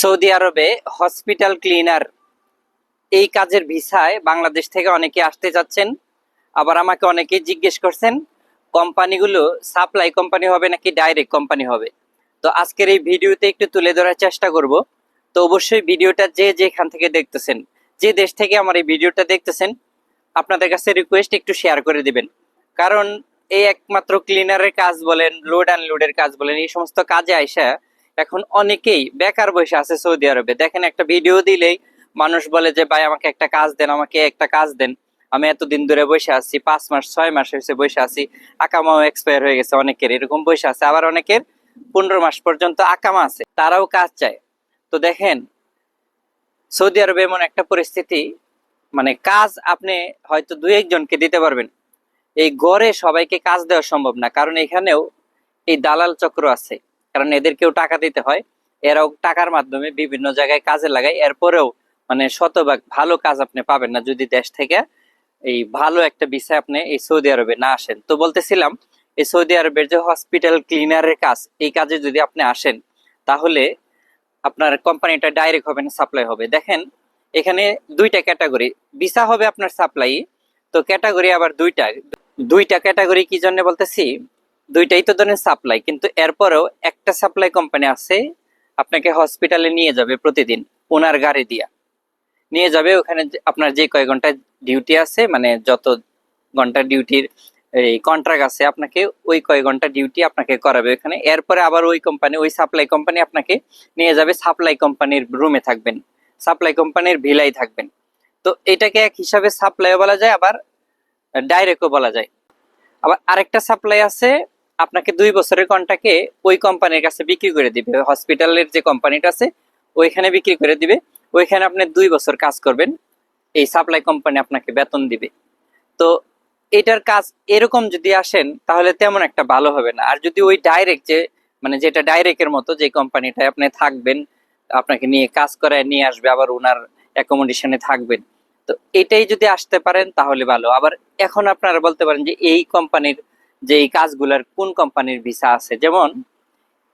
Saudi আরবে hospital cleaner এই কাজের ভিসায় বাংলাদেশ থেকে অনেকে আসতে যাচ্ছেন। আবার আমাকে অনেকে জিজ্ঞেস করছেন কোম্পানিগুলো সাপ্লাই কোম্পানি হবে নাকি ডাইরেক্ট কোম্পানি হবে। তো আজকের এই ভিডিওতে একটু তুলে ধরার চেষ্টা করব। তো অবশ্যই ভিডিওটা যে যেখান থেকে দেখতেছেন, যে দেশ থেকে আমার এই ভিডিওটা দেখতেছেন, আপনাদের কাছে রিকোয়েস্ট একটু শেয়ার করে দিবেন। কারণ এই একমাত্র ক্লিনারের কাজ বলেন, লোড আনলোডের কাজ বলেন, এই সমস্ত কাজে আইসা এখন অনেকেই বেকার বসে আছে সৌদি আরবে। দেখেন একটা ভিডিও দিলেই মানুষ বলে যে ভাই আমাকে একটা কাজ দেন, আমাকে একটা কাজ দেন। আমি এতদিন ধরে বসে আছি, 5 মাস 6 মাস হয়েছে বসে আছি, আকামাও এক্সপায়ার হয়ে গেছে অনেকের, এরকম বসে আছে। আবার অনেকের 15 মাস পর্যন্ত আকামা আছে, তারাও কাজ চায়। তো দেখেন সৌদি আরবে এমন একটা পরিস্থিতি, মানে কাজ আপনি হয়তো দুই একজনকে দিতে পারবেন, এই গড়ে সবাইকে কাজ দেওয়া সম্ভব না। কারণ এখানেও এই দালাল চক্র আছে, কারণ এদেরকেও টাকা দিতে হয়। এরাও টাকার মাধ্যমে বিভিন্ন জায়গায় কাজে লাগায়। এরপরেও মানে শতভাগ ভালো কাজ আপনি পাবেন না যদি দেশ থেকে এই ভালো একটা বিষয় আপনি এই সৌদি আরবে না আসেন। তো বলতেছিলাম, এই সৌদি আরবের যে হসপিটাল ক্লিনারের কাজ, এই কাজে যদি আপনি আসেন তাহলে আপনার কোম্পানিটা ডাইরেক্ট হবে না সাপ্লাই হবে। দেখেন এখানে দুইটা ক্যাটাগরি ভিসা হবে আপনার সাপ্লাই। তো ক্যাটাগরি আবার দুইটা দুইটা ক্যাটাগরি কি জন্য বলতেছি, দুইটাই তো ধরেন সাপ্লাই, কিন্তু এরপরেও একটা সাপ্লাই কোম্পানি আছে আপনাকে হসপিটালে নিয়ে যাবে প্রতিদিন, ওনার গাড়ি দিয়া নিয়ে যাবে। ওখানে আপনার যে কয় ঘন্টা ডিউটি আছে, মানে যত ঘন্টা ডিউটির এই কন্ট্রাক্ট আছে, আপনাকে ওই কয় ঘন্টা ডিউটি আপনাকে করাবে ওখানে। এরপরে আবার ওই কোম্পানি, ওই সাপ্লাই কোম্পানি আপনাকে নিয়ে যাবে, সাপ্লাই কোম্পানির রুমে থাকবেন, সাপ্লাই কোম্পানির ভিলাই থাকবেন। তো এটাকে এক হিসাবে সাপ্লাইও বলা যায়, আবার ডাইরেক্টও বলা যায়। আবার আরেকটা সাপ্লাই আছে, আপনাকে 2 বছরের কন্ট্রাক্টে ওই কোম্পানির কাছে বিক্রি করে দিবে, হসপিটালের যে কোম্পানিটা আছে ওইখানে বিক্রি করে দিবে। ওইখানে আপনি 2 বছর কাজ করবেন, এই সাপ্লাই কোম্পানি আপনাকে বেতন দিবে। তো এটার কাজ এরকম যদি আসেন তাহলে তেমন একটা ভালো হবে না। আর যদি ওই ডাইরেক্ট যে, মানে যেটা ডাইরেক্টের মতো, যে কোম্পানিটায় আপনি থাকবেন, আপনাকে নিয়ে কাজ করায় নিয়ে আসবে, আবার ওনার অ্যাকোমোডেশনে থাকবেন, তো এটাই যদি আসতে পারেন তাহলে ভালো। আবার এখন আপনারা বলতে পারেন যে এই কোম্পানির যে এই কাজগুলার কোন কোম্পানির ভিসা আছে, যেমন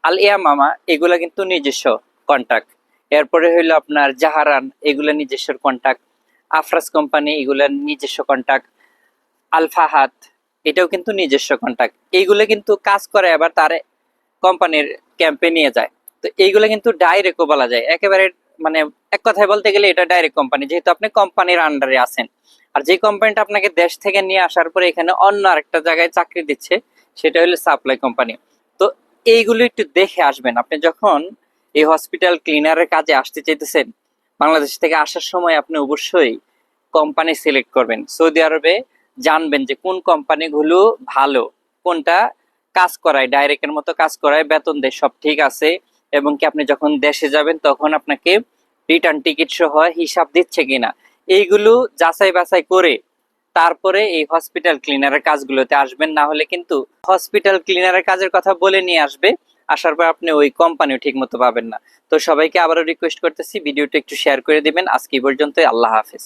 আল ইয়ামামা, এগুলা কিন্তু নিজস্ব কন্ট্রাক্ট। এরপরে হইলো আপনার জাহারান, এগুলা নিজস্ব কন্ট্রাক্ট। আফরাস কোম্পানি, এগুলা নিজস্ব কন্ট্রাক্ট। আল ফাহাদ, এটাও কিন্তু নিজস্ব কন্ট্রাক্ট। এইগুলো কিন্তু কাজ করে আবার তার কোম্পানির ক্যাম্পে নিয়ে যায়। তো এইগুলো কিন্তু ডাইরেক্টও বলা যায় একেবারে, মানে এক কথায় বলতে গেলে এটা ডাইরেক্ট কোম্পানি, যেহেতু আপনি কোম্পানির আন্ডারে আছেন। আর যে কোম্পানিটা আপনাকে দেশ থেকে নিয়ে আসার পরে এখানে অন্য আরেকটা জায়গায় চাকরি দিচ্ছে, সেটা হলো সাপ্লাই কোম্পানি। তো এইগুলো একটু দেখে আসবেন আপনি যখন এই হসপিটাল ক্লিনারের কাজে আসতে চাইতেছেন। বাংলাদেশ থেকে আসার সময় আপনি অবশ্যই কোম্পানি সিলেক্ট করবেন। সৌদি আরবে জানবেন যে কোন কোম্পানিগুলো ভালো, কোনটা কাজ করায়, ডাইরেক্টের মতো কাজ করায়, বেতন দেয়, সব ঠিক আছে, এবং কি আপনি যখন দেশে যাবেন তখন আপনাকে রিটার্ন টিকিট সহ হিসাব দিচ্ছে কিনা, এইগুলো যাচাই বাছাই করে তারপরে এই হসপিটাল ক্লিনারের কাজগুলোতে আসবেন। না হলে কিন্তু হসপিটাল ক্লিনারের কাজের কথা বলে নিয়ে আসবে, আসার পর আপনি ওই কোম্পানিও ঠিক মতো পাবেন না। তো সবাইকে আবারও রিকোয়েস্ট করতেছি ভিডিওটা একটু শেয়ার করে দিবেন। আজকে এই পর্যন্ত, আল্লাহ হাফেজ।